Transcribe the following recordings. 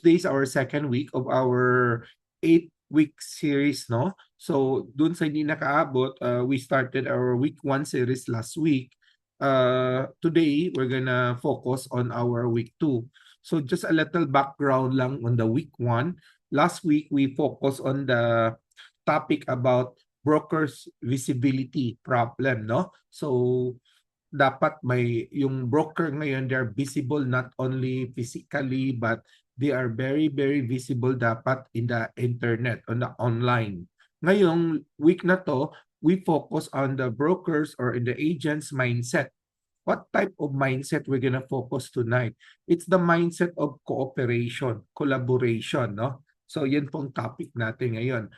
today is our second week of our 8-week series, no? So, dun sa hindi nakaabot, we started our week 1 series last week. Today, we're gonna focus on our week 2. So, just a little background lang on the week 1. Last week, we focused on the topic about brokers visibility problem, no? So, dapat may yung broker ngayon, they're visible not only physically but they are very very visible dapat in the internet, on the online. Ngayong week na to, we focus on the brokers or in the agents mindset. What type of mindset we're gonna focus tonight? It's the mindset of cooperation, collaboration, no? So yan pong topic natin ngayon.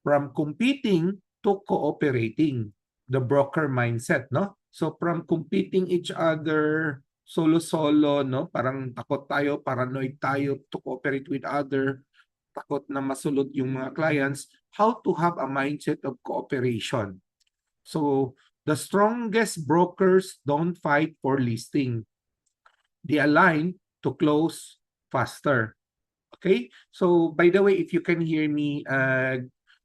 From competing to cooperating, the broker mindset, no? So from competing each other, solo-solo, no? Parang takot tayo, paranoid tayo to cooperate with other, takot na masulot yung mga clients, how to have a mindset of cooperation. So the strongest brokers don't fight for listing. They align to close faster. Okay? So by the way, if you can hear me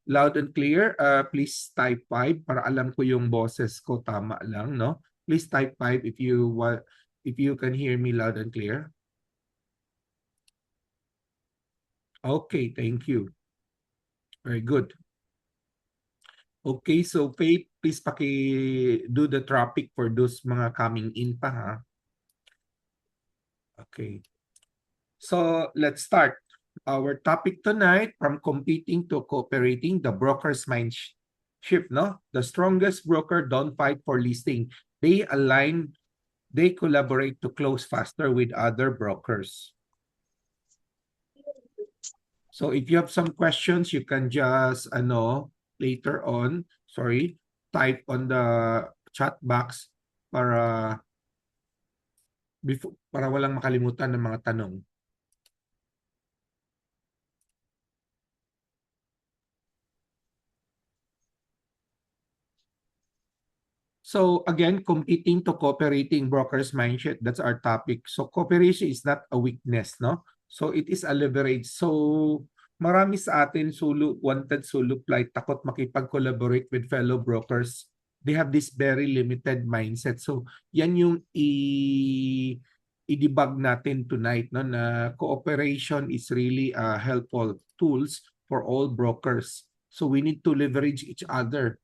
loud and clear, please type 5 para alam ko yung boses ko tama lang, no? Please type 5 if you can hear me loud and clear. Okay, thank you. Very good. Okay, so Faith, please do the traffic for those mga coming in pa, ha? Okay. So let's start. Our topic tonight, from competing to cooperating, the broker's mind shift, no? The strongest broker don't fight for listing. They align, they collaborate to close faster with other brokers. So if you have some questions, you can just later on, type on the chat box para walang makalimutan ng mga tanong. So again, competing to cooperating, brokers mindset, that's our topic. So cooperation is not a weakness, no? So it is a leverage. So marami sa atin wanted solo flight, takot makipag-collaborate with fellow brokers. They have this very limited mindset. So yan yung i-debug natin tonight, no, na cooperation is really helpful tools for all brokers. So we need to leverage each other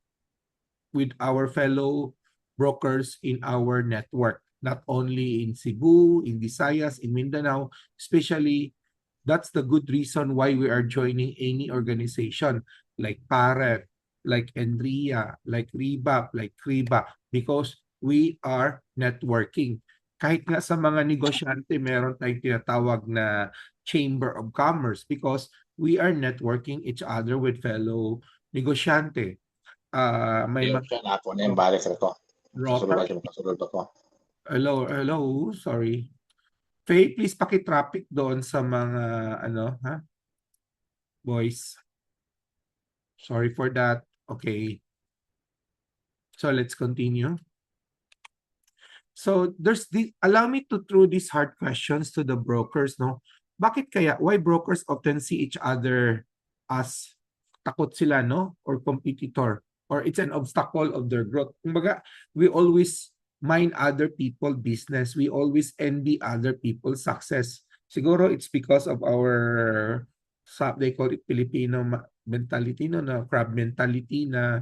with our fellow brokers in our network, not only in Cebu, in Visayas, in Mindanao, especially. That's the good reason why we are joining any organization like PAREF, like Enria, like RIBAP, like CRIBA, because we are networking. Kahit nga sa mga negosyante, meron tayong tinatawag na Chamber of Commerce because we are networking each other with fellow negosyante. May Hello, sorry. Faye, please paki-traffic doon sa mga boys. Sorry for that. Okay. So let's continue. So allow me to throw these hard questions to the brokers, no? Bakit kaya? Why brokers often see each other as takot sila, no? Or competitor, or it's an obstacle of their growth. Kumbaga, we always mind other people business. We always envy other people's success. Siguro it's because of our, they call it Filipino mentality, no, na crab mentality, na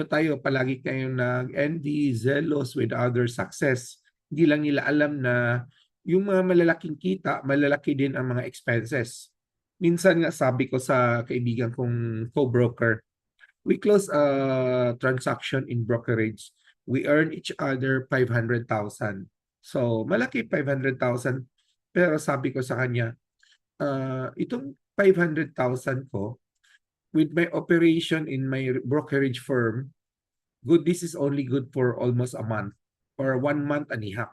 tayo, palagi kayong nag-envy, zealous with other success. Hindi lang nila alam na yung mga malalaking kita, malalaki din ang mga expenses. Minsan nga sabi ko sa kaibigan kong co-broker, we close a transaction in brokerage. We earn each other 500,000. So, malaki 500,000. Pero sabi ko sa kanya, itong 500,000 ko, with my operation in my brokerage firm, this is only good for almost a month or 1 month and a half.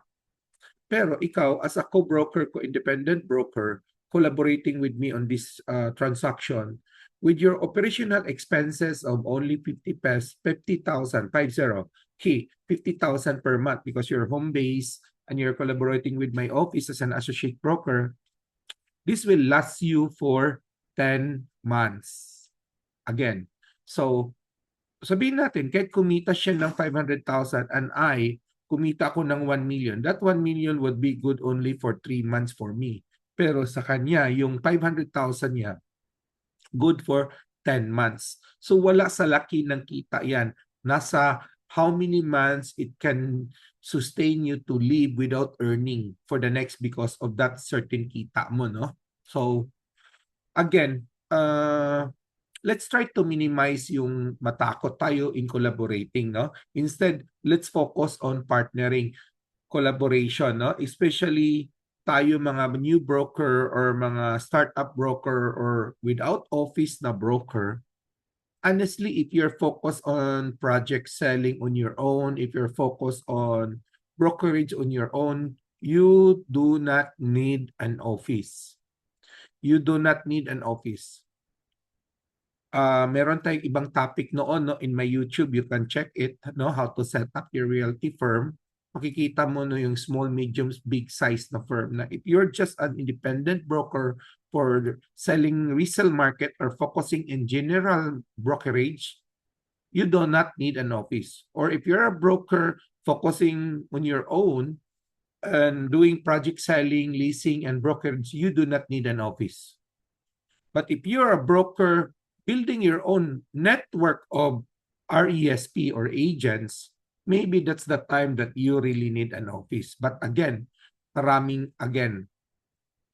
Pero ikaw, as a co-broker, co-independent broker, collaborating with me on this transaction, with your operational expenses of only 50,000 per month because you're home-based and you're collaborating with my office as an associate broker, This will last you for 10 months. Again. So, sabihin natin, kahit kumita siya ng 500,000 and kumita ako ng 1 million, that 1 million would be good only for 3 months for me. Pero sa kanya, yung 500,000 niya, good for 10 months. So wala sa laki ng kita yan. Nasa how many months it can sustain you to live without earning for the next because of that certain kita mo, no? So, again, let's try to minimize yung matakot tayo in collaborating, no? Instead, let's focus on partnering, collaboration, no? Especially tayo mga new broker or mga startup broker or without office na broker. Honestly, if you're focused on project selling on your own, if you're focused on brokerage on your own, you do not need an office. You do not need an office. Meron tayong ibang topic noon, no, in my YouTube. You can check it, no, how to set up your realty firm. Makikita mo, no, yung small, medium, big size na firm. Na if you're just an independent broker for selling resale market or focusing in general brokerage, you do not need an office. Or if you're a broker focusing on your own and doing project selling, leasing, and brokerage, you do not need an office. But if you're a broker building your own network of RESP or agents, maybe that's the time that you really need an office. But again,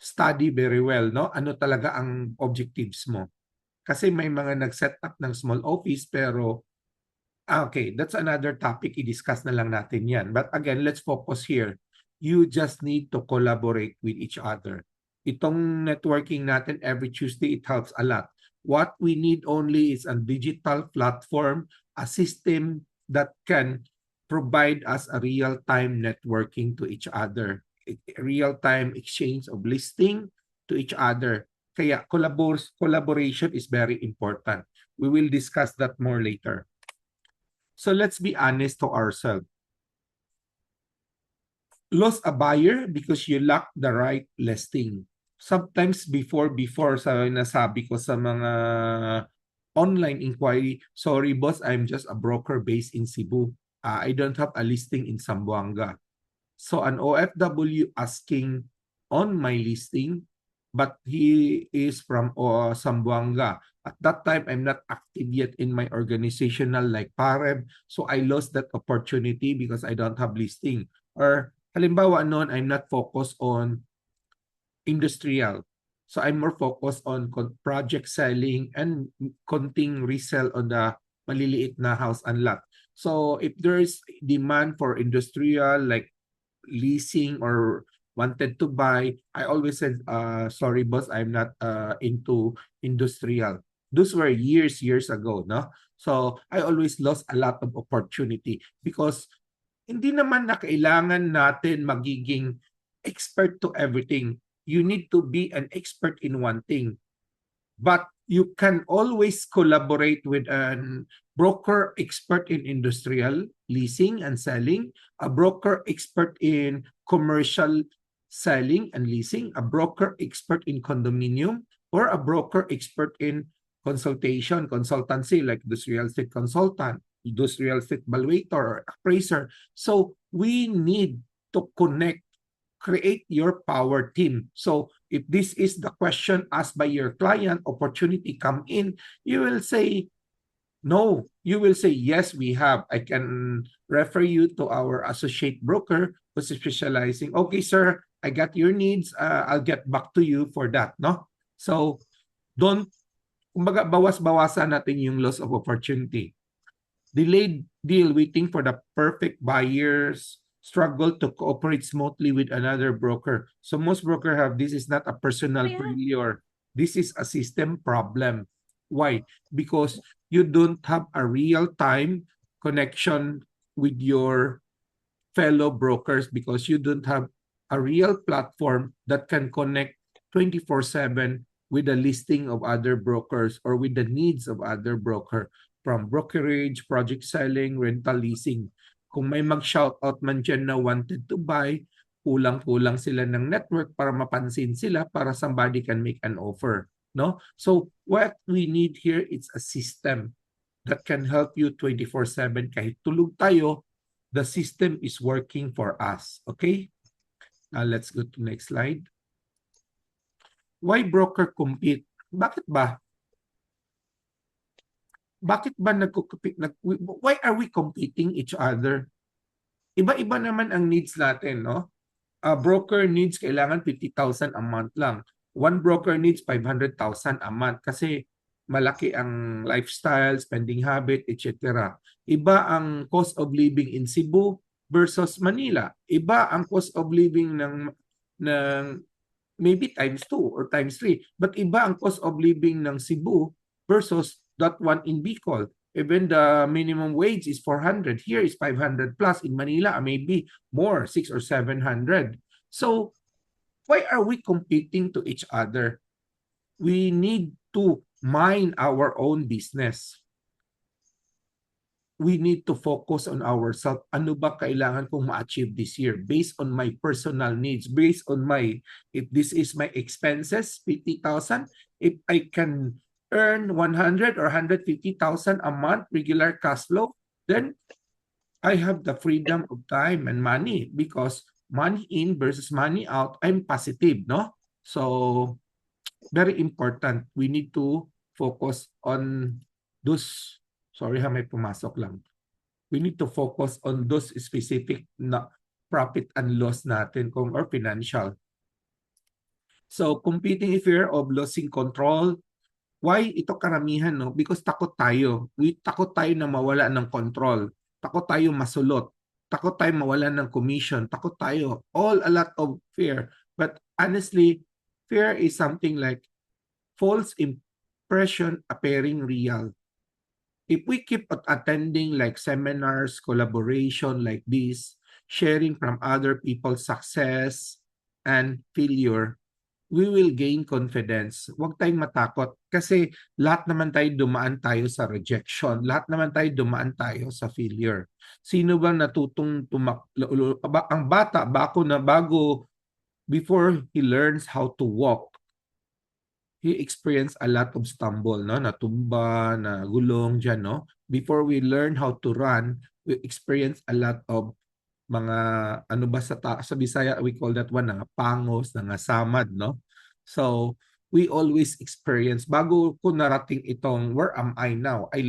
study very well, no? Ano talaga ang objectives mo? Kasi may mga nag-set up ng small office pero okay, that's another topic. I-discuss na lang natin yan. But again, let's focus here. You just need to collaborate with each other. Itong networking natin every Tuesday, it helps a lot. What we need only is a digital platform, a system that can provide us a real-time networking to each other, real-time exchange of listing to each other. Kaya collaboration is very important. We will discuss that more later. So let's be honest to ourselves. Lost a buyer because you lack the right listing. Sometimes before sa nasabi ko sa mga online inquiry, sorry boss, I'm just a broker based in Cebu. I don't have a listing in Zamboanga. So an OFW asking on my listing, but he is from Zamboanga. At that time, I'm not active yet in my organizational like Pareb. So I lost that opportunity because I don't have listing. Or halimbawa noon, I'm not focused on industrial. So I'm more focused on project selling and konting resell on the maliliit na house and lot. So if there's demand for industrial like leasing or wanted to buy, I always said, sorry boss, I'm not into industrial. Those were years ago, no? So I always lost a lot of opportunity because hindi naman na kailangan natin magiging expert to everything. You need to be an expert in one thing. But you can always collaborate with an broker expert in industrial leasing and selling, a broker expert in commercial selling and leasing, a broker expert in condominium, or a broker expert in consultancy like industrial estate consultant, industrial estate valuator, or appraiser. So we need to connect, create your power team. So if this is the question asked by your client, opportunity come in, you will say, no. You will say, yes, we have. I can refer you to our associate broker who's specializing. Okay, sir, I got your needs. I'll get back to you for that, no? So kumbaga, bawas-bawasan natin yung loss of opportunity. Delayed deal waiting for the perfect buyers, struggle to cooperate smoothly with another broker. So most broker have, this is not a personal failure. This is a system problem. Why? Because you don't have a real-time connection with your fellow brokers because you don't have a real platform that can connect 24/7 with the listing of other brokers or with the needs of other broker from brokerage, project selling, rental leasing. Kung may mag-shoutout man dyan na wanted to buy, kulang-kulang sila ng network para mapansin sila para somebody can make an offer, no? So what we need here is a system that can help you 24/7 kahit tulog tayo, the system is working for us, okay? Let's go to next slide. Why broker compete? Bakit ba? Bakit ba why are we competing each other? Iba-iba naman ang needs natin, no? A broker needs kailangan 50,000 a month lang. One broker needs 500,000 a month kasi malaki ang lifestyle, spending habit, etc. Iba ang cost of living in Cebu versus Manila. Iba ang cost of living ng maybe times 2 or times 3. But iba ang cost of living ng Cebu versus that one in Bicol. Even the minimum wage is 400. Here is 500 plus. In Manila, maybe more, 6 or 700. So, why are we competing to each other? We need to mind our own business. We need to focus on ourselves. Ano ba kailangan kong ma-achieve this year based on my personal needs, based on if this is my expenses, 50,000, if I can earn 100 or 150,000 a month regular cash flow, then I have the freedom of time and money because money in versus money out, I'm positive, no? So, very important. We need to focus on those, sorry ha, may pumasok lang. We need to focus on those specific na profit and loss natin kung or financial. So, competing in fear of losing control. Why ito karamihan, no? Because takot tayo. Takot tayo na mawala ng control. Takot tayo masulot. Takot tayo mawala ng commission. Takot tayo. A lot of fear. But honestly, fear is something like false impression appearing real. If we keep attending like seminars, collaboration like this, sharing from other people's success and failure, we will gain confidence. Huwag tayong matakot kasi lahat naman tayo dumaan tayo sa rejection. Lahat naman tayo dumaan tayo sa failure. Sino bang natutong ang bata bago before he learns how to walk, he experienced a lot of stumble, no? Natumba, nagulong dyan, no? Before we learn how to run, we experience a lot of mga ano ba sa Bisaya we call that one pangos, samad, no? So we always experience bago ko narating itong where am I now, I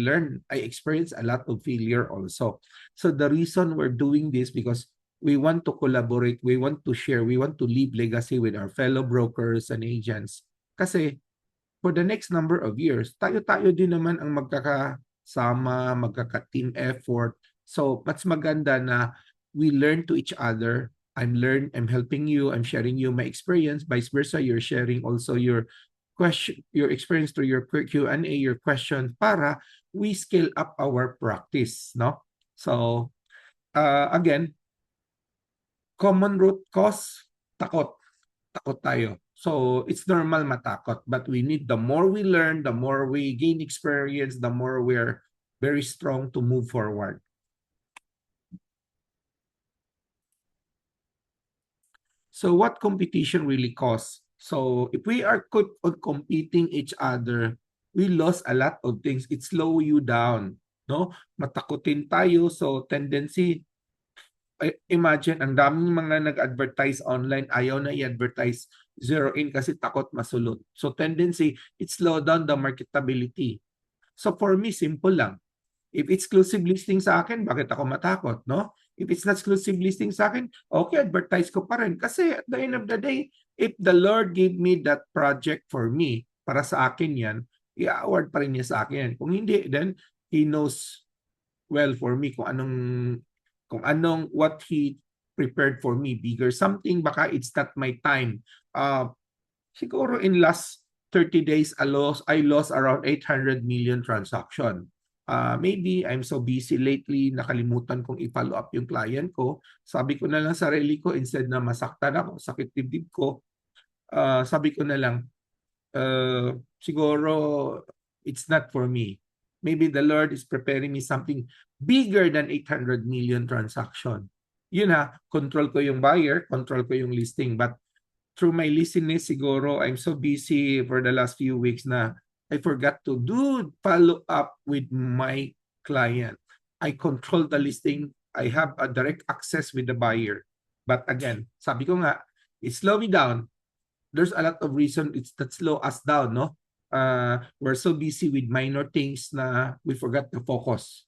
experience a lot of failure also. So the reason we're doing this because we want to collaborate, we want to share, we want to leave legacy with our fellow brokers and agents kasi for the next number of years tayo din naman ang magkakasama, magkaka-team effort. So mas maganda na we learn to each other. I'm helping you, I'm sharing you my experience, vice versa, you're sharing also your experience through your Q&A, your questions para we scale up our practice, no? So, again, common root cause, takot tayo. So, it's normal matakot, but we need, the more we learn, the more we gain experience, the more we're very strong to move forward. So what competition really costs? So if we are competing each other, we lost a lot of things. It slow you down, no? Matakutin tayo, so tendency, imagine, ang daming mga nag-advertise online, ayaw na i-advertise, zero in kasi takot masulot. So tendency, it slow down the marketability. So for me, simple lang. If exclusive listing sa akin, bakit ako matakot, no? If it's not exclusive listing sa akin, okay, advertise ko pa rin. Kasi at the end of the day, if the Lord gave me that project for me, para sa akin yan, i-award pa rin niya sa akin. Kung hindi, then He knows well for me kung anong what He prepared for me, bigger something, baka it's not my time. Siguro in last 30 days, I lost around 800 million transaction. Maybe I'm so busy lately, nakalimutan kong i-follow up yung client ko. Sabi ko na lang sarili ko, instead na masaktan ako, sakit dibdib ko, sabi ko na lang, siguro it's not for me. Maybe the Lord is preparing me something bigger than 800 million transaction. yun control ko yung buyer, control ko yung listing. But through my listening siguro, I'm so busy for the last few weeks na I forgot to do follow up with my client. I control the listing. I have a direct access with the buyer. But again, sabi ko nga, it slow me down. There's a lot of reason that slow us down, no? We're so busy with minor things na we forgot to focus.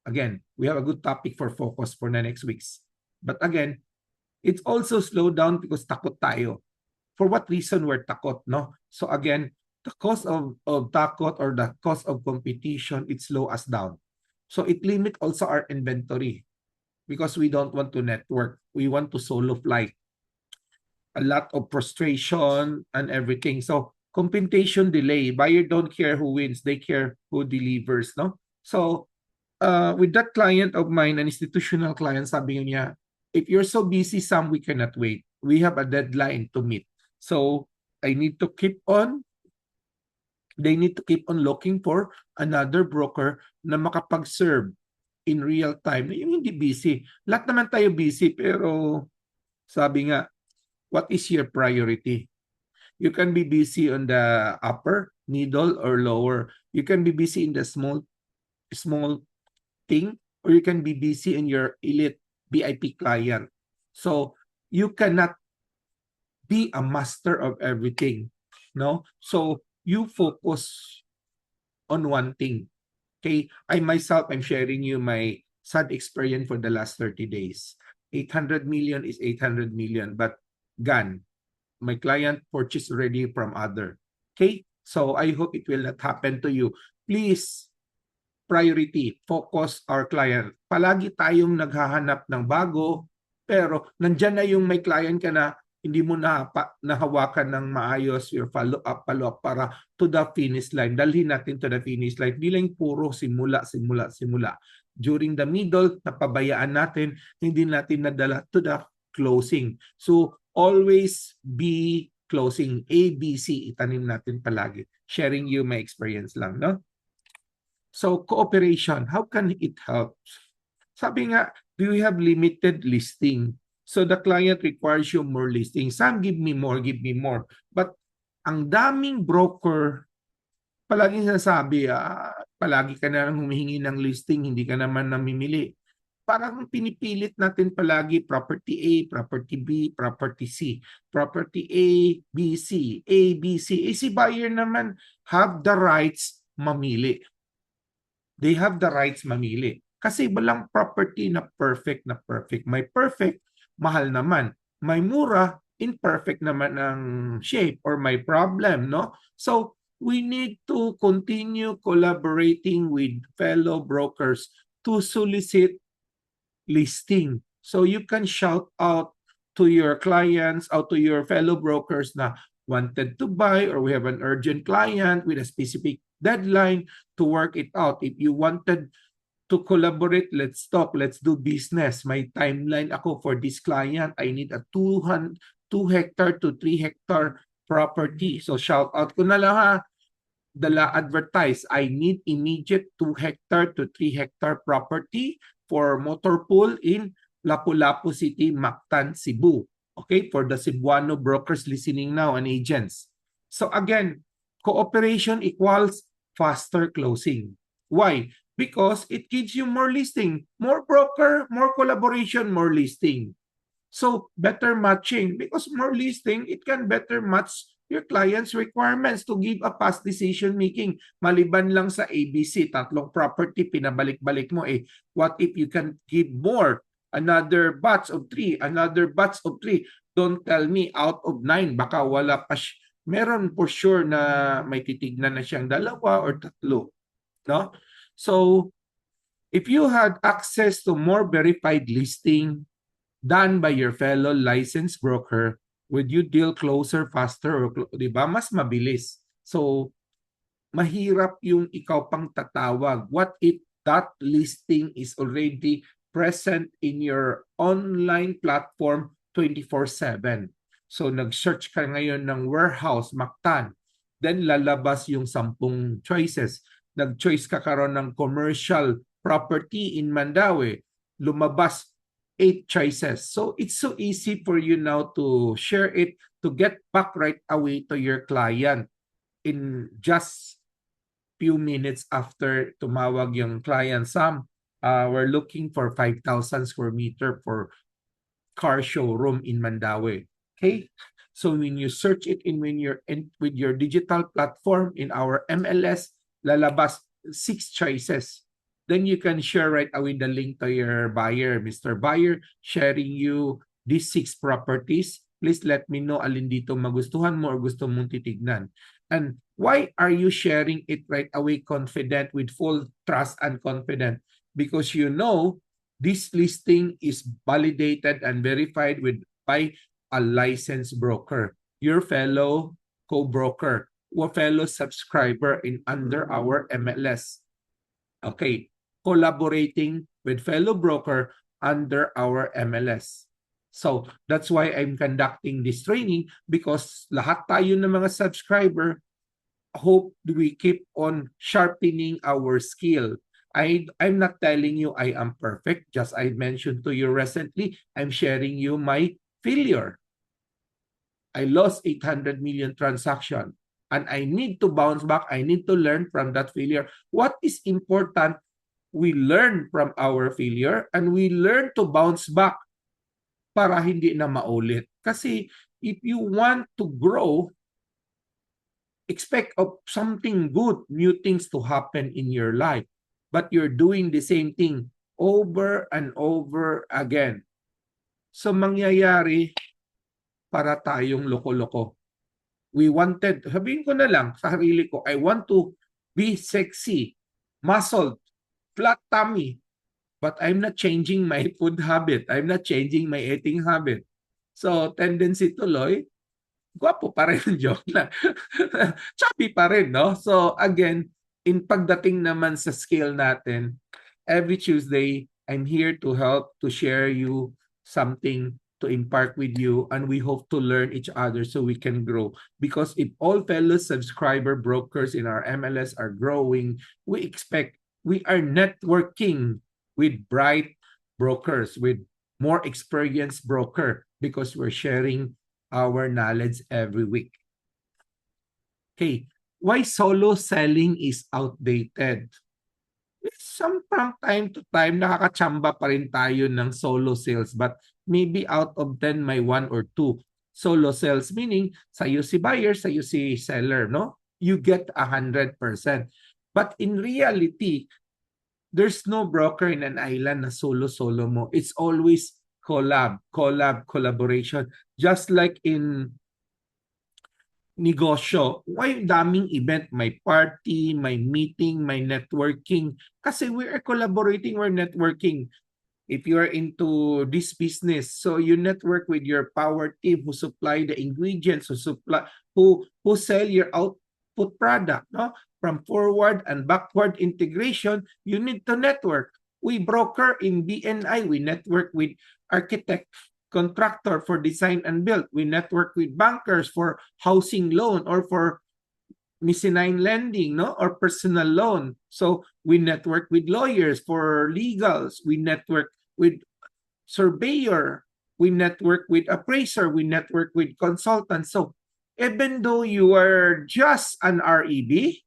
Again, we have a good topic for focus for the next weeks. But again, it's also slowed down because takot tayo. For what reason we're takot, no? So again, the cause of takot or the cause of competition, it slow us down. So it limit also our inventory because we don't want to network. We want to solo flight. A lot of frustration and everything. So competition delay. Buyer don't care who wins, they care who delivers, no? So with that client of mine, an institutional client, sabi niya, if you're so busy, Sam, we cannot wait. We have a deadline to meet. So I need to keep on, they need to keep on looking for another broker na makapag-serve in real time. Yung hindi busy. Lahat naman tayo busy, pero sabi nga, what is your priority? You can be busy on the upper, middle, or lower. You can be busy in the small thing, or you can be busy in your elite VIP client. So you cannot be a master of everything, no? So you focus on one thing. Okay, I myself, I'm sharing you my sad experience for the last 30 days. 800 million is 800 million, but gone. My client purchased already from other. Okay, so I hope it will not happen to you. Please, priority, focus our client. Palagi tayong naghahanap ng bago, pero nandyan na yung may client ka na hindi mo nahawakan ng maayos your follow up para to the finish line. Dalhin natin to the finish line. Hindi lang puro simula. During the middle, napabayaan natin, hindi natin nadala to the closing. So, always be closing. A, B, C, itanim natin palagi. Sharing you my experience lang, no? So, cooperation, how can it help? Sabi nga, do you have limited listing? So, the client requires you more listing. Some give me more. But, ang daming broker, palagi sinasabi, palagi ka na lang humihingi ng listing, hindi ka naman namimili. Parang pinipilit natin palagi property A, property B, property C. Property A, B, C, A, B, C. Si buyer naman have the rights mamili. They have the rights mamili. Kasi walang property na perfect. May perfect, mahal naman. May mura, imperfect naman ang shape or may problem, no? So, we need to continue collaborating with fellow brokers to solicit listing. So, you can shout out to your clients, out to your fellow brokers na wanted to buy or we have an urgent client with a specific deadline to work it out. If you wanted to collaborate, let's talk, let's do business. May timeline ako for this client. I need a 2 hectare to 3 hectare property. So shout out ko na lang dala advertise. I need immediate 2 hectare to 3 hectare property for motor pool in Lapu-Lapu City, Mactan, Cebu. Okay, for the Cebuano brokers listening now and agents. So again, cooperation equals faster closing. Why? Because it gives you more listing, more broker, more collaboration, more listing. So better matching, because more listing, it can better match your client's requirements to give a fast decision making. Maliban lang sa ABC, tatlong property, pinabalik-balik mo what if you can give more? Another batch of 3, another batch of 3. Don't tell me out of 9, baka wala pa meron for sure na may titignan na siyang 2 or 3, no? So, if you had access to more verified listing done by your fellow licensed broker, would you deal closer, faster, or di ba? Mas mabilis. So, mahirap yung ikaw pang tatawag. What if that listing is already present in your online platform 24/7? So, nag-search ka ngayon ng warehouse, Mactan. Then, lalabas yung 10 choices. Nag-choice ka karon ng commercial property in Mandaue. Lumabas 8 choices. So it's so easy for you now to share it, to get back right away to your client in just few minutes after tumawag yung client. Sam, we're looking for 5,000 square meter for car showroom in Mandaue. Okay? So when you search it when you're in with your digital platform in our MLS, lalabas 6 choices. Then you can share right away the link to your buyer. Mr. Buyer, sharing you these 6 properties. Please let me know alin dito magustuhan mo or gusto mong titignan. And why are you sharing it right away confident, with full trust and confident? Because you know this listing is validated and verified by a licensed broker, your fellow co-broker, or fellow subscriber in under our MLS. Okay, collaborating with fellow broker under our MLS. So that's why I'm conducting this training, because lahat tayo ng mga subscriber hope we keep on sharpening our skill. I'm not telling you I am perfect. Just I mentioned to you recently, I'm sharing you my failure. I lost 800 million transaction and I need to bounce back. I need to learn from that failure. What is important, we learn from our failure and we learn to bounce back para hindi na maulit. Kasi if you want to grow, expect of something good, new things to happen in your life. But you're doing the same thing over and over again. So mangyayari, para tayong loko-loko. We wanted, sabihin ko na lang sa sarili ko, I want to be sexy, muscled, flat tummy. But I'm not changing my food habit. I'm not changing my eating habit. So tendency tuloy, gwapo pa rin, joke na. Chubby pa rin, no? So again, in pagdating naman sa skill natin, every Tuesday, I'm here to help, to share you something, to impart with you, and we hope to learn each other so we can grow. Because if all fellow subscriber brokers in our MLS are growing, we expect we are networking with bright brokers, with more experienced broker, because we're sharing our knowledge every week. Okay, why solo selling is outdated? Some from time to time, nakakachamba pa rin tayo ng solo sales, but maybe out of 10, may 1 or 2 solo sales, meaning sa'yo si buyer, sa'yo si seller, no? You get 100%. But in reality, there's no broker in an island na solo-solo mo. It's always collaboration. Just like in negosyo, why daming event, may party, may meeting, may networking? Kasi we are collaborating, we're networking. If you are into this business, so you network with your power team who supply the ingredients, who sell your output product, no? From forward and backward integration, you need to network. We broker in BNI, we network with architect, contractor for design and build. We network with bankers for housing loan or for mezzanine lending, no, or personal loan. So we network with lawyers for legals. We network with surveyor. We network with appraiser. We network with consultants. So even though you are just an REB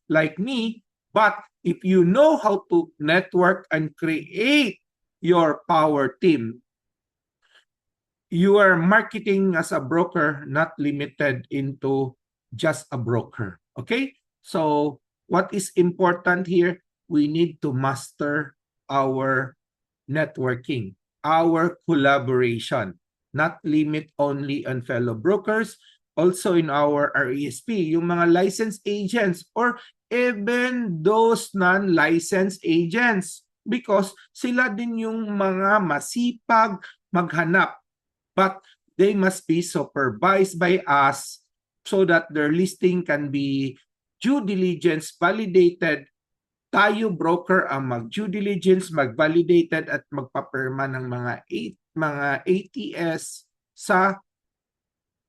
like me, but if you know how to network and create your power team, you are marketing as a broker, not limited into just a broker. Okay? So what is important here? We need to master our networking, our collaboration, not limit only on fellow brokers, also in our RESP, yung mga licensed agents or even those non-licensed agents, because sila din yung mga masipag maghanap. But they must be supervised by us so that their listing can be due diligence validated. Tayo broker ang mag-due diligence, mag-validated at magpapirma ng mga ATS sa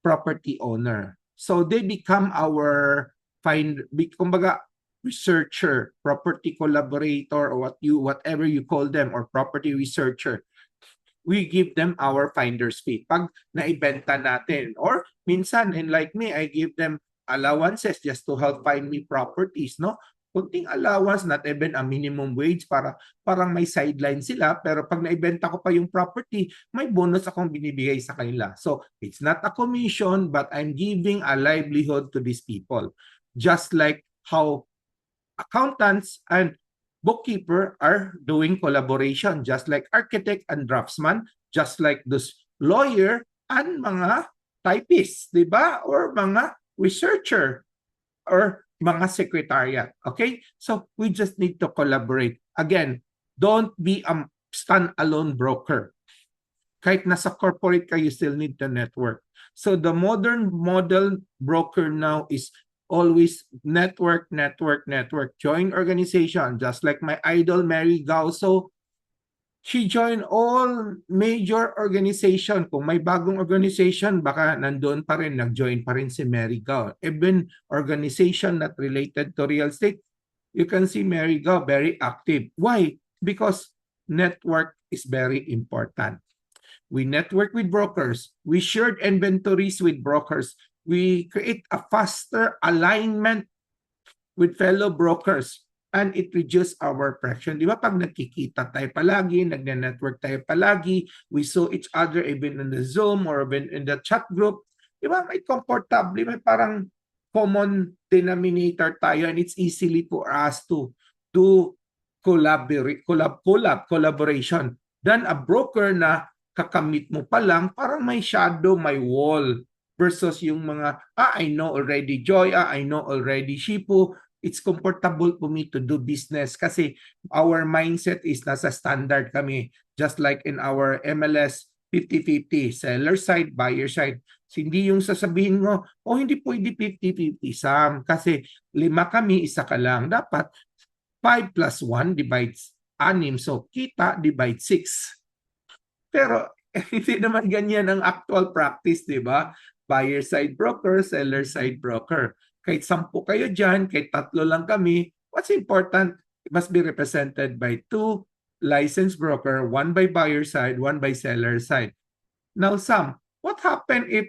property owner. So they become our kumbaga researcher, property collaborator, or whatever you call them, or property researcher. we give them our finder's fee pag naibenta natin. Or minsan, and like me, I give them allowances just to help find me properties, no? Kunting allowance, not even a minimum wage, para parang may sideline sila, pero pag naibenta ko pa yung property, may bonus akong binibigay sa kanila. So it's not a commission, but I'm giving a livelihood to these people. Just like how accountants and bookkeeper are doing collaboration, just like architect and draftsman, just like this lawyer and mga typists, di ba? Or mga researcher or mga secretariat. Okay? So we just need to collaborate. Again, don't be a stand-alone broker. Kahit nasa corporate ka, you still need the network. So the modern model broker now is always network, network, network. Join organization, just like my idol Mary Gauso. She joined all major organization. Kung may bagong organization, baka nandoon pa rin, nag-join pa rin si Mary Gao. Even organization not related to real estate, you can see Mary Gao very active. Why? Because network is very important. We network with brokers. We shared inventories with brokers. We create a faster alignment with fellow brokers. And it reduces our pressure. Di ba pag nagkikita tayo palagi, nagne-network tayo palagi, we saw each other even in the Zoom or even in the chat group, di ba may comfortable, may parang common denominator tayo, and it's easily for us to do collaboration than a broker na kakamit mo pa lang, parang may shadow, may wall, versus yung mga, I know already Joy, I know already Shipu. It's comfortable for me to do business kasi our mindset is nasa standard kami. Just like in our MLS 50-50, seller side, buyer side. So, hindi yung sasabihin mo, hindi pwede 50-50, Sam, kasi 5 kami, isa ka lang. Dapat 5 plus 1 divides 6. So, kita divide 6. Pero hindi naman ganyan ang actual practice, di ba? Buyer side broker, seller side broker. Kahit 10 kayo dyan, kahit 3 lang kami, what's important, it must be represented by 2 licensed broker, 1 by buyer side, 1 by seller side. Now, Sam, what happened if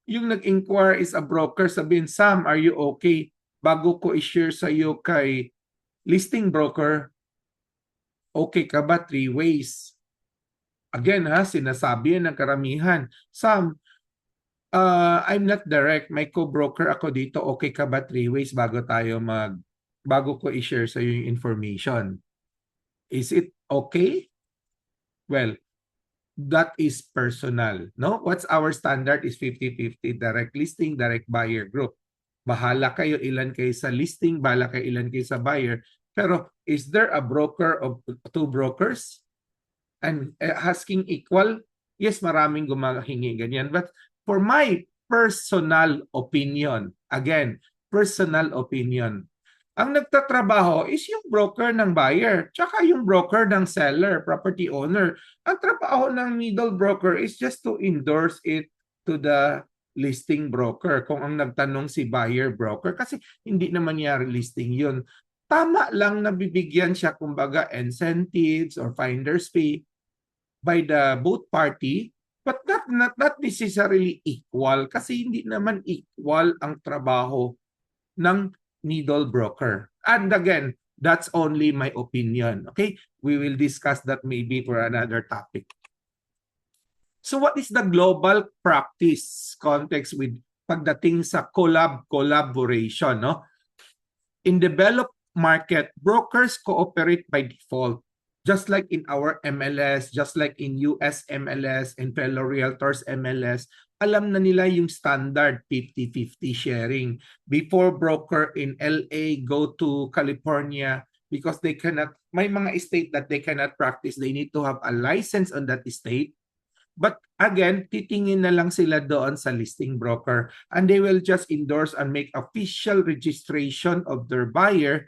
yung nag-inquire is a broker, sabihin, Sam, are you okay? Bago ko i-share sa iyo kay listing broker, okay ka ba 3 ways? Again, sinasabi yan ng karamihan. Sam, I'm not direct. May co-broker ako dito. Okay ka ba 3 ways bago ko i-share sa iyo yung information? Is it okay? Well, that is personal, no? What's our standard is 50-50, direct listing, direct buyer group. Bahala kayo ilan kayo sa listing, bahala kayo ilan kayo sa buyer. Pero is there a broker of 2 brokers? And asking equal? Yes, maraming gumahingi ganyan. But for my personal opinion, again, personal opinion, ang nagtatrabaho is yung broker ng buyer, tsaka yung broker ng seller, property owner. Ang trabaho ng middle broker is just to endorse it to the listing broker. Kung ang nagtanong si buyer broker, kasi hindi naman niya listing yun. Tama lang na bibigyan siya kumbaga incentives or finder's fee by the both party, but not necessarily equal, kasi hindi naman equal ang trabaho ng needle broker. And again, that's only my opinion. Okay? We will discuss that maybe for another topic. So what is the global practice context with pagdating sa collaboration, no? In developed market, brokers cooperate by default. Just like in our MLS, just like in US MLS and fellow realtors MLS, alam na nila yung standard 50-50 sharing. Before broker in LA go to California, because they cannot, may mga state that they cannot practice, they need to have a license on that state. But again, titingin na lang sila doon sa listing broker, and they will just endorse and make official registration of their buyer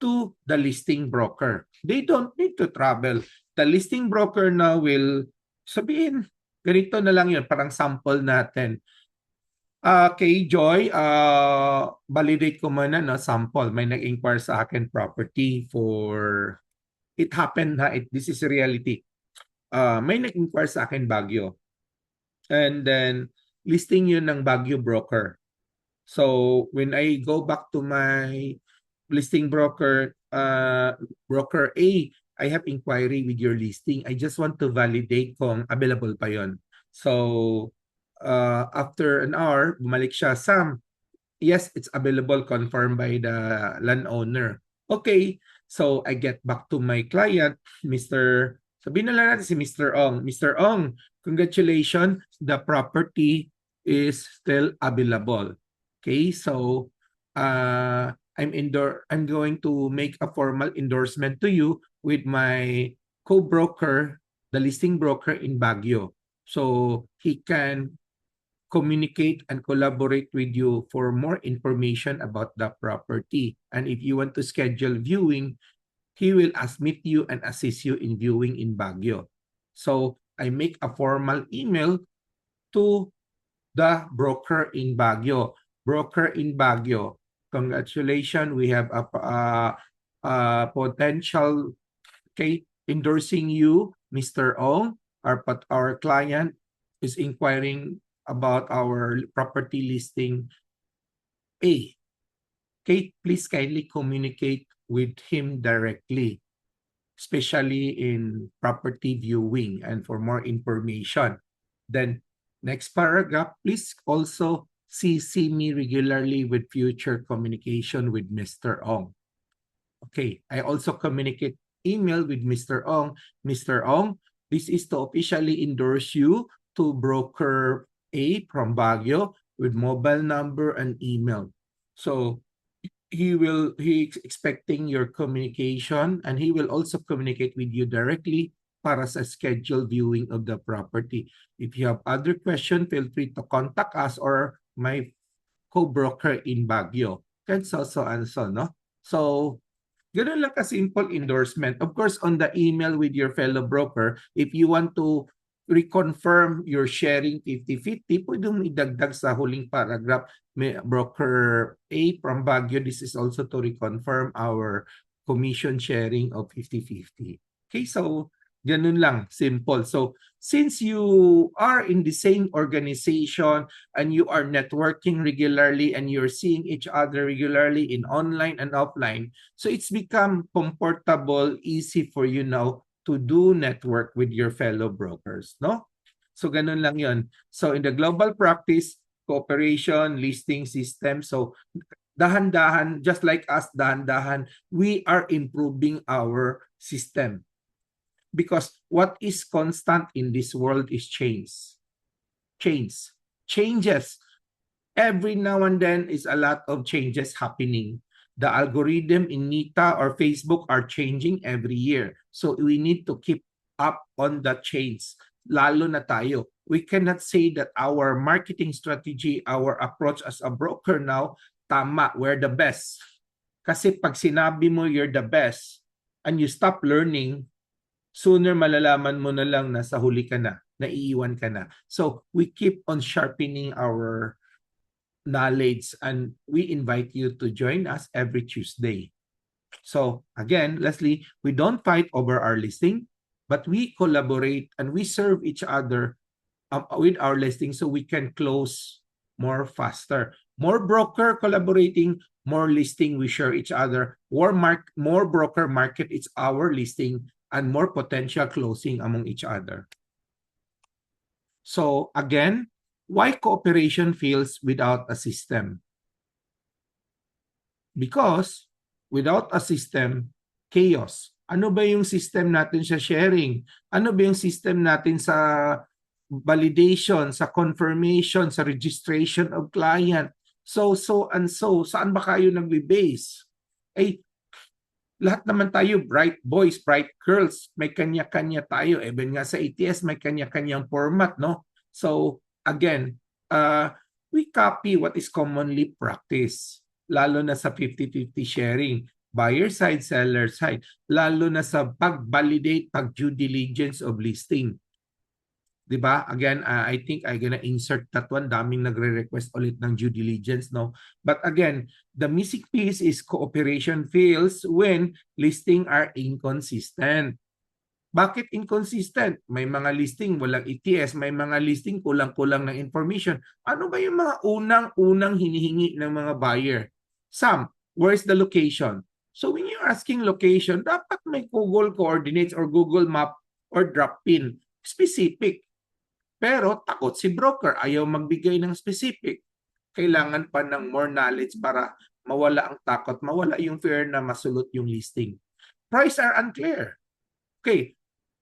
to the listing broker. They don't need to travel. The listing broker now will sabihin, ganito na lang yun, parang sample natin. Kay Joy, validate ko muna, no, sample. May nag-inquire sa akin property for, it happened na, this is reality. may nag-inquire sa akin Baguio. And then, listing yun ng Baguio broker. So, when I go back to my listing broker, broker A, I have inquiry with your listing. I just want to validate kung available pa yon. So, after an hour, bumalik siya, Sam, yes, it's available, confirmed by the landowner. Okay, so I get back to my client, Mr. Sabihin na lang natin si Mr. Ong. Mr. Ong, congratulations, the property is still available. Okay, so I'm going to make a formal endorsement to you with my co-broker, the listing broker in Baguio. So he can communicate and collaborate with you for more information about the property. And if you want to schedule viewing, he will meet you and assist you in viewing in Baguio. So I make a formal email to the broker in Baguio. Broker in Baguio, congratulations, we have a potential, okay, endorsing you, Mr. Ong. Our client is inquiring about our property listing A. Okay, please kindly communicate with him directly, especially in property viewing and for more information. Then next paragraph, please also CC me regularly with future communication with Mr. Ong. Okay, I also communicate email with Mr. Ong. Mr. Ong, this is to officially endorse you to broker A from Baguio with mobile number and email. So he's expecting your communication, and he will also communicate with you directly para sa scheduled viewing of the property. If you have other questions, feel free to contact us or my co-broker in Baguio. That's also answer, no? So, ganun lang ka-simple endorsement. Of course, on the email with your fellow broker, if you want to reconfirm your sharing 50-50, pwede mong idagdag sa huling paragraph. May broker A from Baguio, this is also to reconfirm our commission sharing of 50-50. Okay, so ganun lang, simple. So since you are in the same organization and you are networking regularly and you're seeing each other regularly in online and offline, so it's become comfortable, easy for you now to do network with your fellow brokers, no? So ganun lang yon. So in the global practice, cooperation, listing system, so dahan-dahan, just like us, dahan-dahan, we are improving our system. Because what is constant in this world is change. Changes. Every now and then is a lot of changes happening. The algorithm in Meta or Facebook are changing every year. So we need to keep up on the change. Lalo na tayo. We cannot say that our marketing strategy, our approach as a broker now, tama, we're the best. Kasi pag sinabi mo you're the best and you stop learning, sooner malalaman mo na lang na sa huli ka na, naiiwan ka na. So we keep on sharpening our knowledge, and we invite you to join us every Tuesday. So again, Leslie, we don't fight over our listing, but we collaborate and we serve each other with our listing so we can close more faster. More broker collaborating, more listing we share each other, more broker market it's our listing, and more potential closing among each other. So again, why cooperation fails without a system? Because without a system, chaos. Ano ba yung system natin sa sharing? Ano ba yung system natin sa validation, sa confirmation, sa registration of client? So and so. Saan ba kayo nagbe-base? Eh, lahat naman tayo, bright boys, bright girls, may kanya-kanya tayo. Even nga sa ATS, may kanya-kanyang format, no? So, again, we copy what is commonly practiced, lalo na sa 50-50 sharing, buyer side, seller side, lalo na sa pag-validate, pag-due diligence of listing. Diba? Again, I think I'm gonna insert that one. Daming nagre-request ulit ng due diligence, no? But again, the missing piece is cooperation fails when listing are inconsistent. Bakit inconsistent? May mga listing walang ETS, may mga listing kulang-kulang ng information. Ano ba yung mga unang-unang hinihingi ng mga buyer? Some, where's the location? So when you're asking location, dapat may Google coordinates or Google map or drop pin. Specific. Pero takot si broker, ayaw magbigay ng specific. Kailangan pa ng more knowledge para mawala ang takot, mawala yung fear na masulot yung listing. Price are unclear. Okay,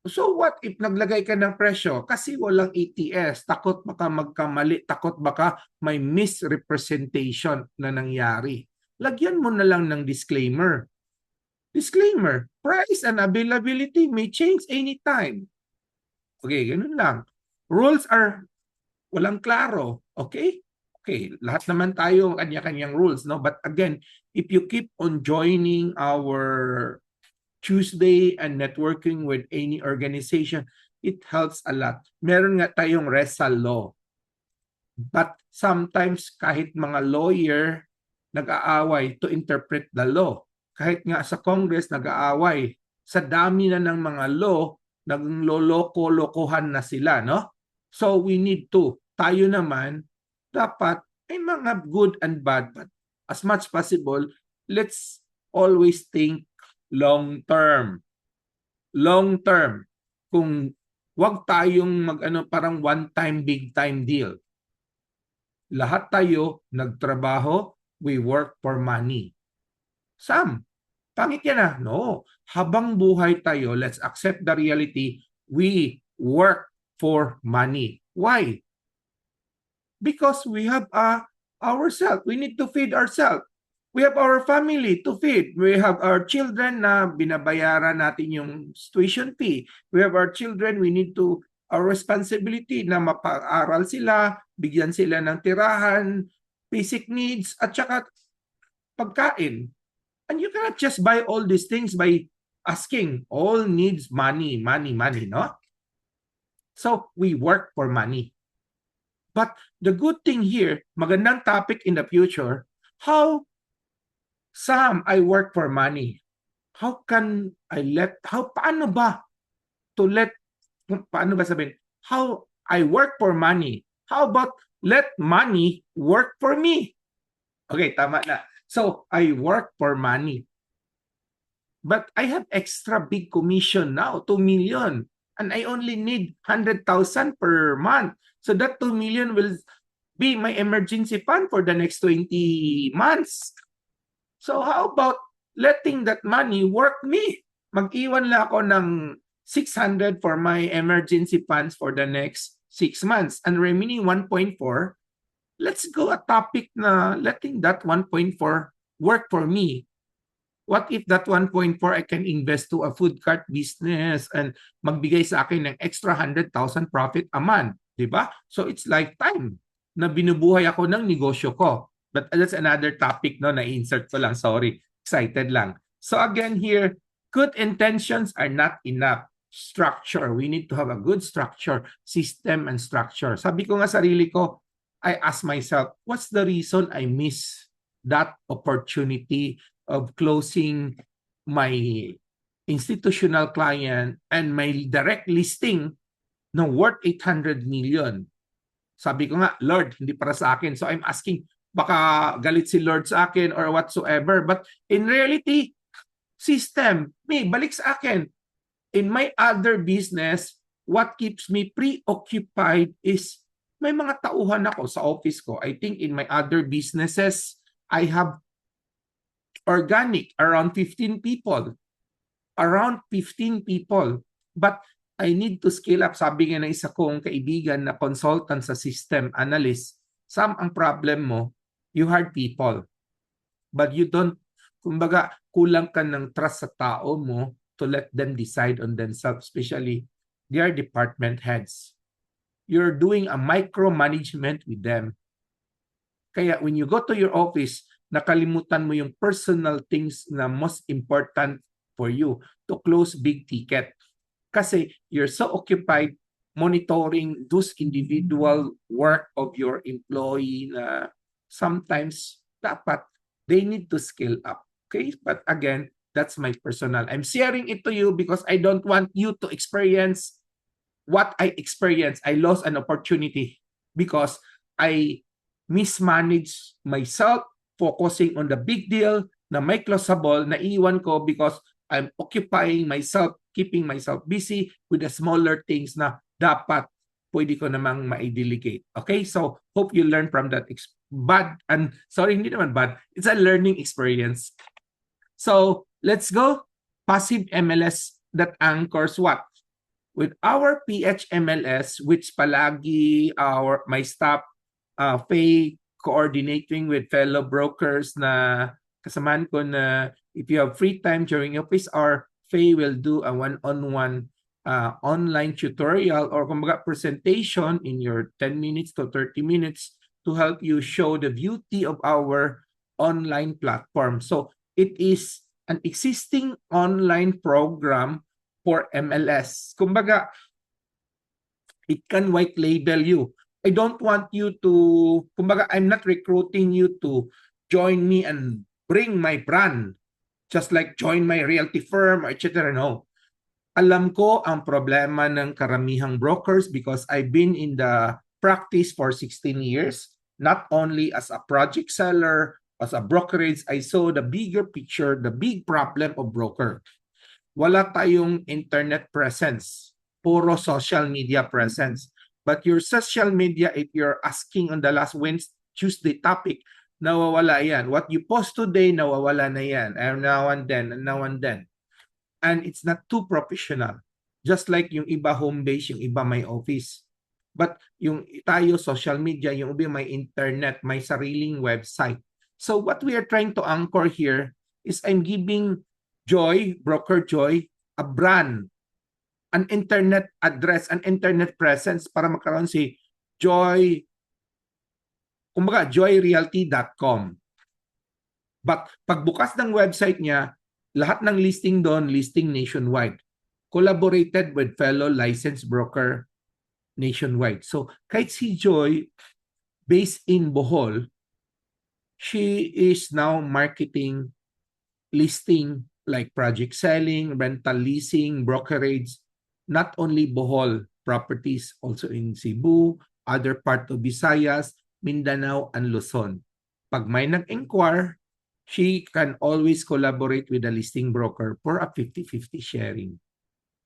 so what if naglagay ka ng presyo kasi walang ETS, takot baka magkamali, takot baka may misrepresentation na nangyari. Lagyan mo na lang ng disclaimer. Disclaimer, price and availability may change anytime. Okay, ganun lang. Rules are walang klaro. Okay? Okay, lahat naman tayo kanya-kanyang rules, no? But again, if you keep on joining our Tuesday and networking with any organization, it helps a lot. Meron nga tayong RESA law. But sometimes kahit mga lawyer nag-aaway to interpret the law. Kahit nga sa Congress nag-aaway. Sa dami na ng mga law, nagloloko-lokohan na sila, no? So we need to, tayo naman, dapat may mga good and bad, but as much possible, let's always think long term. Long term. Kung wag tayong parang one time big time deal. Lahat tayo nagtrabaho, we work for money. Some, pangit yan ah. No, habang buhay tayo, let's accept the reality, we work for money. Why? Because we have ourselves. We need to feed ourselves. We have our family to feed. We have our children na binabayaran natin yung tuition fee. We have our children, we need to, our responsibility na mapag-aral sila, bigyan sila ng tirahan, basic needs, at saka pagkain. And you cannot just buy all these things by asking. All needs money, money, money, no? So we work for money. But the good thing here, magandang topic in the future, how Sam, I work for money. How can I paano ba paano ba sabihin? How I work for money. How about let money work for me? Okay, tama na. So, I work for money. But I have extra big commission now, 2 million. And I only need 100,000 per month. So that 2 million will be my emergency fund for the next 20 months. So how about letting that money work me? Mag-iwan lang ako ng 600 for my emergency funds for the next 6 months. And remaining 1.4, let's go a topic na letting that 1.4 work for me. What if that 1.4 I can invest to a food cart business and magbigay sa akin ng extra 100,000 profit a month, di ba? So it's lifetime na binubuhay ako ng negosyo ko. But that's another topic, no, na-insert ko lang, sorry. Excited lang. So again here, good intentions are not enough. Structure. We need to have a good structure, system and structure. Sabi ko nga sarili ko, I ask myself, what's the reason I miss that opportunity of closing my institutional client and my direct listing na worth 800 million? Sabi ko nga, Lord, hindi para sa akin. So I'm asking, baka galit si Lord sa akin or whatsoever. But in reality, system, balik sa akin. In my other business, what keeps me preoccupied is may mga tauhan ako sa office ko. I think in my other businesses, I have organic around 15 people. Around 15 people. But I need to scale up. Sabi nga ng isa kong kaibigan na consultant sa system analyst, Sam, ang problem mo, you hire people. But you don't, kumbaga, kulang ka ng trust sa tao mo to let them decide on themselves, especially their department heads. You're doing a micromanagement with them. Kaya when you go to your office, nakalimutan mo yung personal things na most important for you to close big ticket. Kasi you're so occupied monitoring those individual work of your employee na sometimes dapat they need to scale up. Okay? But again, That's my personal. I'm sharing it to you because I don't want you to experience what I experienced. I lost an opportunity because I mismanaged myself, focusing on the big deal na may closable, na iwan ko because I'm occupying myself, keeping myself busy with the smaller things na dapat pwede ko namang ma-delegate. Okay? So, hope you learn from that bad, and sorry, hindi naman bad. It's a learning experience. So, let's go. Passive MLS that anchors what? With our PHMLS, which palagi my staff, Faye, coordinating with fellow brokers na kasamahan ko na if you have free time during office hour, Faye will do a one-on-one online tutorial or kumbaga presentation in your 10 minutes to 30 minutes to help you show the beauty of our online platform. So it is an existing online program for MLS. Kumbaga, it can white label you. I don't want you to, kumbaga, I'm not recruiting you to join me and bring my brand, just like join my realty firm, etc. No. Alam ko ang problema ng karamihang brokers because I've been in the practice for 16 years, not only as a project seller, as a brokerage. I saw the bigger picture, the big problem of broker. Wala tayong internet presence, puro social media presence. But your social media, if you're asking on the last Wednesday, Tuesday topic, nawawala yan. What you post today, nawawala na yan. And now and then, and now and then. And it's not too professional. Just like yung iba home base, yung iba may office. But yung tayo social media, yung iba may internet, may sariling website. So what we are trying to anchor here is I'm giving Joy, Broker Joy, a brand, an internet address, an internet presence para magkaroon si Joy, kumbaga joyrealty.com. But pagbukas ng website niya, lahat ng listing doon, listing nationwide. Collaborated with fellow licensed broker nationwide. So kahit si Joy, based in Bohol, she is now marketing, listing like project selling, rental leasing, brokerage, not only Bohol properties, also in Cebu, other part of Visayas, Mindanao, and Luzon. Pag may nag-inquire, she can always collaborate with a listing broker for a 50-50 sharing.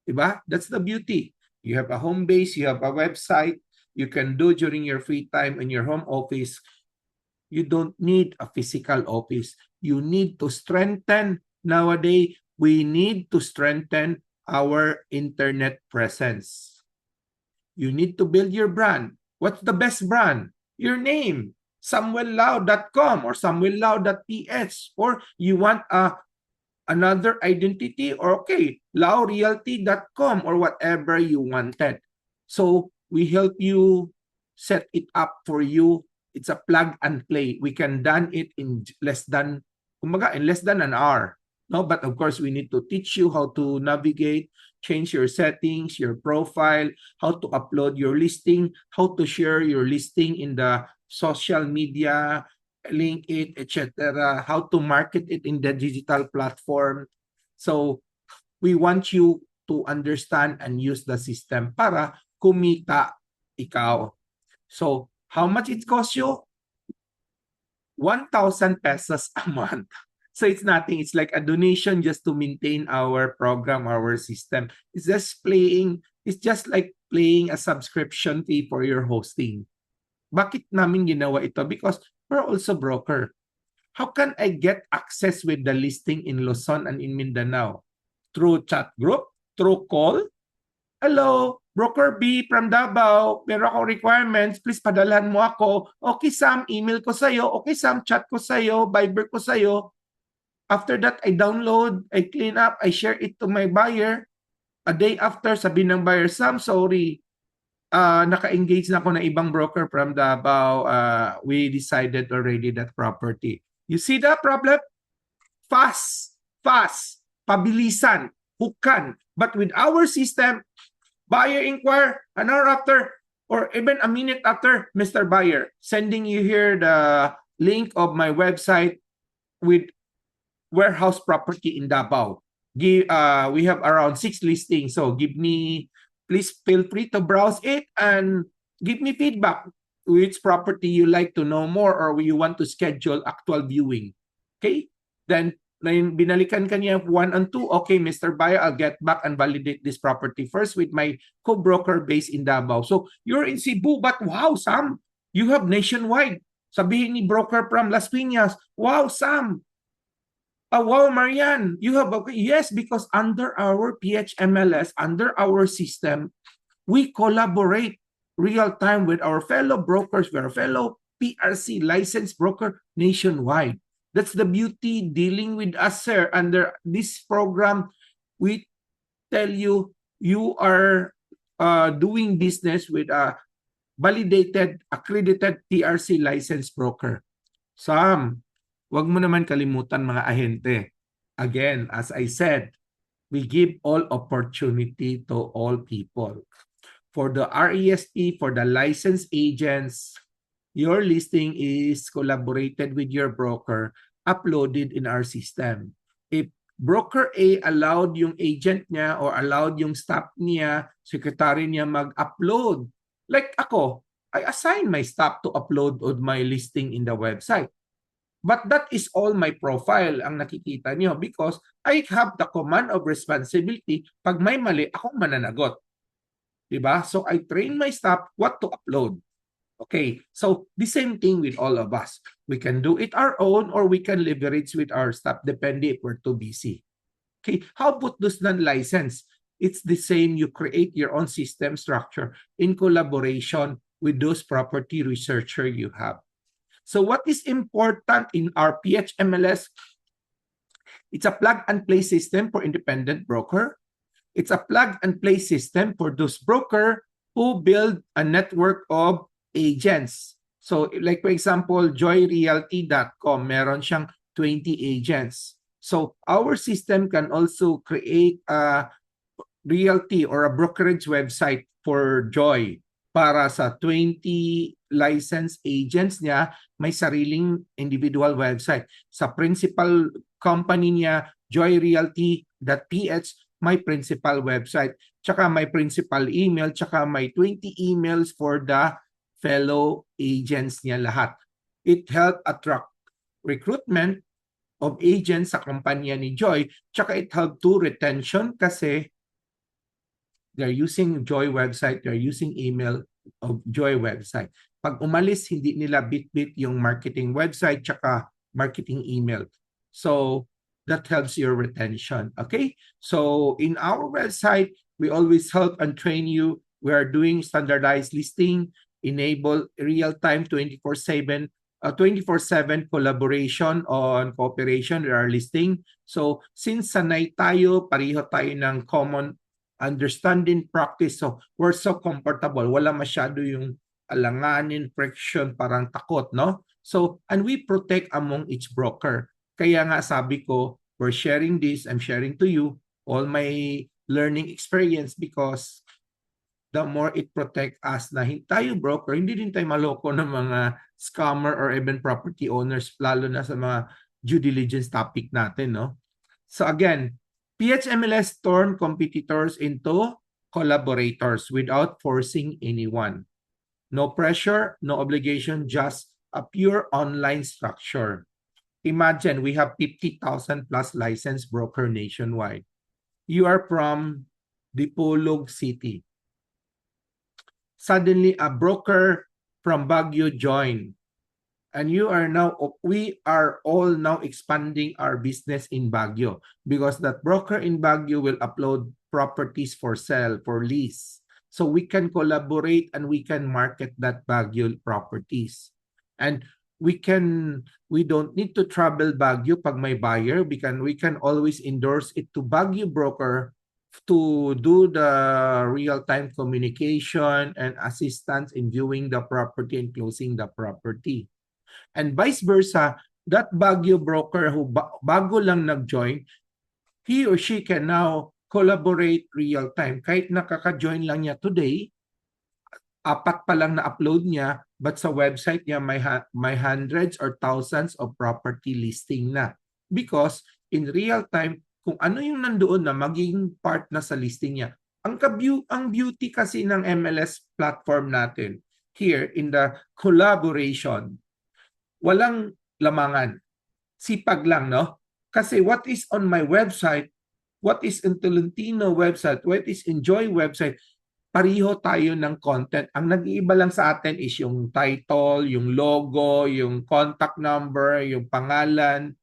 Diba? That's the beauty. You have a home base, you have a website, you can do during your free time in your home office. You don't need a physical office. You need to strengthen. Nowadays, we need to strengthen our internet presence. You need to build your brand. What's the best brand? Your name, samuellau.com or samuellau.ph, or you want another identity, or okay, laurealty.com or whatever you wanted. So we help you set it up for you. It's a plug and play. We can done it in less than an hour. No, but of course we need to teach you how to navigate, change your settings, your profile, how to upload your listing, how to share your listing in the social media, link it, etc., how to market it in the digital platform. So we want you to understand and use the system para kumita ikaw. So how much it costs you? 1,000 pesos a month. So it's nothing. It's like a donation just to maintain our program, our system. It's just like paying a subscription fee for your hosting. Bakit namin ginawa ito? Because we're also broker. How can I get access with the listing in Luzon and in Mindanao? Through chat group? Through call? Hello, Broker B from Davao. Meron akong requirements. Please padalhan mo ako. Okay, Sam, email ko sa'yo. Okay, Sam, chat ko sa'yo. Viber ko sa'yo. After that, I download, I clean up, I share it to my buyer. A day after, sabi ng buyer, Sam, sorry, naka-engage na ako ng ibang broker from Davao. We decided already that property. You see that problem? Fast, pabilisan, hukan. But with our system, buyer inquire, an hour after, or even a minute after, Mr. Buyer, sending you here the link of my website with warehouse property in Davao. We have around 6 listings. So please feel free to browse it and give me feedback. Which property you like to know more or you want to schedule actual viewing. Okay? Then binalikan ka niya 1 and 2. Okay, Mr. Buyer, I'll get back and validate this property first with my co-broker based in Davao. So you're in Cebu, but wow, Sam, you have nationwide. Sabihin ni broker from Las Piñas, wow, Sam. Wow, Marian, you have, okay. Yes, because under our PHMLS, under our system, we collaborate real time with our fellow brokers, with our fellow PRC licensed broker nationwide. That's the beauty dealing with us, sir. Under this program, we tell you, you are doing business with a validated, accredited PRC licensed broker. Sam, wag mo naman kalimutan mga ahente. Again, as I said, we give all opportunity to all people. For the RESP, for the licensed agents, your listing is collaborated with your broker, uploaded in our system. If broker A allowed yung agent niya or allowed yung staff niya, secretary niya mag-upload. Like ako, I assign my staff to upload on my listing in the website. But that is all my profile ang nakikita niyo because I have the command of responsibility. Pag may mali, akong mananagot. Diba? So I train my staff what to upload. Okay, so the same thing with all of us. We can do it our own or we can leverage with our staff depending if we're too busy. Okay, how about those non-licensed? It's the same. You create your own system structure in collaboration with those property researcher you have. So what is important in our PHMLS? It's a plug-and-play system for independent broker. It's a plug-and-play system for those broker who build a network of agents. So like for example, joyrealty.com, meron siyang 20 agents. So our system can also create a realty or a brokerage website for Joy para sa 20 licensed agents niya, may sariling individual website. Sa principal company niya, joyrealty.ph, may principal website, tsaka may principal email, tsaka may 20 emails for the fellow agents niya lahat. It helped attract recruitment of agents sa kumpanya ni Joy, tsaka it helped to retention kasi they're using Joy website, they're using email of Joy website. Pag umalis, hindi nila bit-bit yung marketing website tsaka marketing email. So that helps your retention. Okay? So in our website, we always help and train you. We are doing standardized listing, enable real-time 24/7 collaboration on cooperation with our listing. So since sanay tayo, pareho tayo ng common understanding practice. So we're so comfortable. Wala masyado yung alanganin, friction, parang takot, no? So, and we protect among each broker. Kaya nga sabi ko, we're sharing this, I'm sharing to you all my learning experience because the more it protect us na tayo broker, hindi din tayo maloko ng mga scammer or even property owners, lalo na sa mga due diligence topic natin, no? So again, PHMLS turn competitors into collaborators without forcing anyone. No pressure, no obligation, just a pure online structure. Imagine we have 50,000 plus licensed broker nationwide. You are from Dipolog City. Suddenly a broker from Baguio joined. And we are all now expanding our business in Baguio because that broker in Baguio will upload properties for sale, for lease. So we can collaborate and we can market that Baguio properties. And we don't need to travel Baguio pag may buyer. We can always endorse it to Baguio broker to do the real-time communication and assistance in viewing the property and closing the property. And vice versa, that Baguio broker who bago lang nag-join, he or she can now collaborate real-time. Kahit nakaka-join lang niya today, 4 pa lang na-upload niya, but sa website niya may hundreds or thousands of property listing na. because in real time, kung ano yung nandoon na magiging part na sa listing niya. Ang beauty kasi ng MLS platform natin here in the collaboration, walang lamangan. Sipag lang, no? Kasi what is on my website, what is in Tolentino website, what is Enjoy website, pariho tayo ng content. Ang nag-iiba lang sa atin is yung title, yung logo, yung contact number, yung pangalan,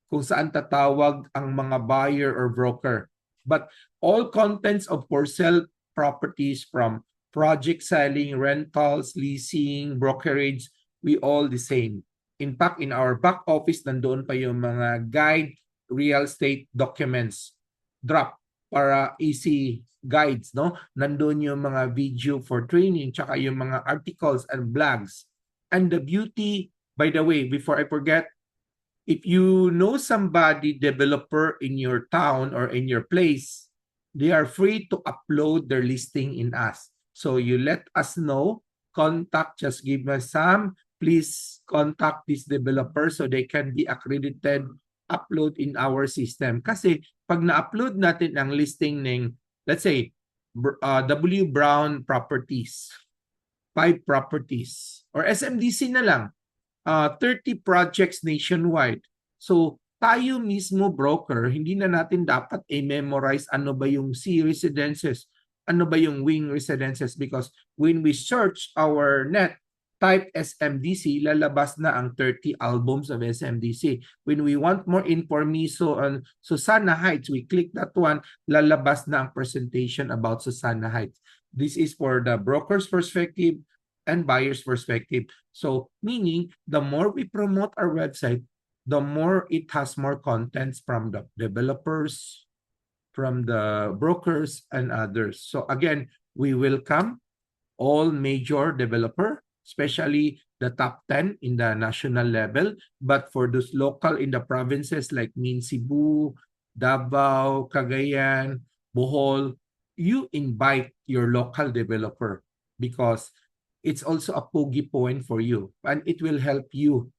kung saan tatawag ang mga buyer or broker. But all contents of for sale properties from project selling, rentals, leasing, brokerage, we all the same. In fact, in our back office, nandoon pa yung mga guide real estate documents drop para easy guides, no? Nandoon yung mga video for training, tsaka yung mga articles and blogs. And the beauty, by the way, before I forget, if you know somebody developer in your town or in your place, they are free to upload their listing in us. So you let us know, contact, just give us some, please contact this developer so they can be accredited, upload in our system. Kasi pag na-upload natin ang listing ng, let's say, W. Brown Properties, 5 properties, or SMDC na lang, 30 projects nationwide. So, tayo mismo broker, hindi na natin dapat i-memorize ano ba yung C residences, ano ba yung wing residences, because when we search our net, type SMDC, lalabas na ang 30 albums of SMDC. When we want more information on Susana Heights, we click that one, lalabas na ang presentation about Susana Heights. This is for the broker's perspective and buyer's perspective. So, meaning, the more we promote our website, the more it has more contents from the developers, from the brokers, and others. So, again, we welcome all major developer, especially the top 10 in the national level. But for those local in the provinces like Cebu, Davao, Cagayan, Bohol, you invite your local developer because it's also a pogi point for you and it will help you,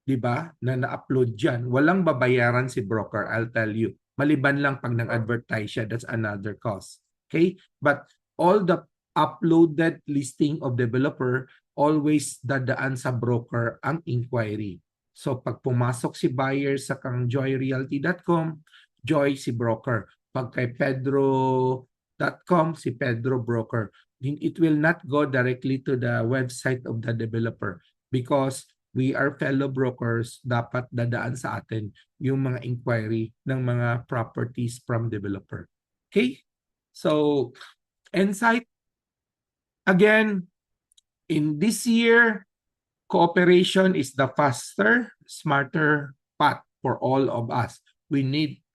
di ba, na na-upload dyan. Walang babayaran si broker, I'll tell you. Maliban lang pag nag-advertise siya, that's another cost. Okay? But all the uploaded listing of developer, always dadaan sa broker ang inquiry. So pag pumasok si buyer sa kang joyrealty.com, Joy si broker. Pag kay pedro.com, si Pedro broker. It will not go directly to the website of the developer because we are fellow brokers, dapat dadaan sa atin yung mga inquiry ng mga properties from developer. Okay? So, Insight, again, in this year, cooperation is the faster, smarter path for all of us. We need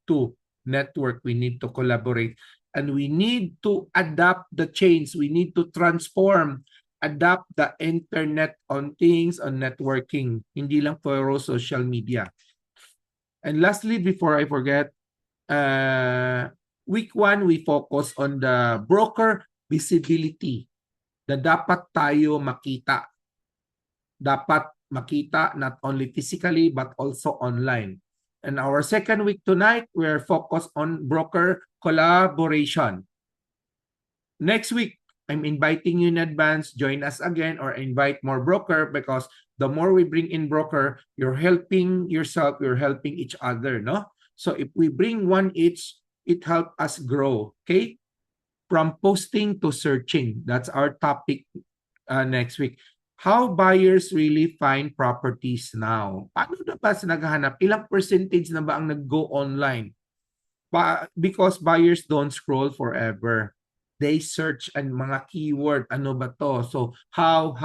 to network, we need to collaborate, and we need to adapt the change. We need to transform, adapt the internet on things, on networking, hindi lang puro social media. And lastly, before I forget, week 1, we focus on the broker visibility na dapat tayo makita. Dapat makita not only physically but also online. And our second week tonight, we're focused on broker collaboration. Next week, I'm inviting you in advance, join us again or invite more broker because the more we bring in broker, you're helping yourself, you're helping each other, no? So if we bring one each, it helps us grow, okay? From posting to searching, that's our topic next week. How buyers really find properties now? Paano na ba naghahanap? Ilang percentage na ba ang nag-go online? Because buyers don't scroll forever. They search and mga keyword, ano ba to? So, how?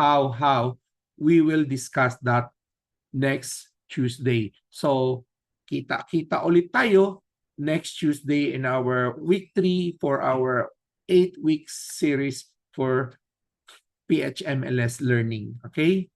We will discuss that next Tuesday. So, kita ulit tayo next Tuesday in our week 3 for our 8 weeks series for PHMLS learning. Okay?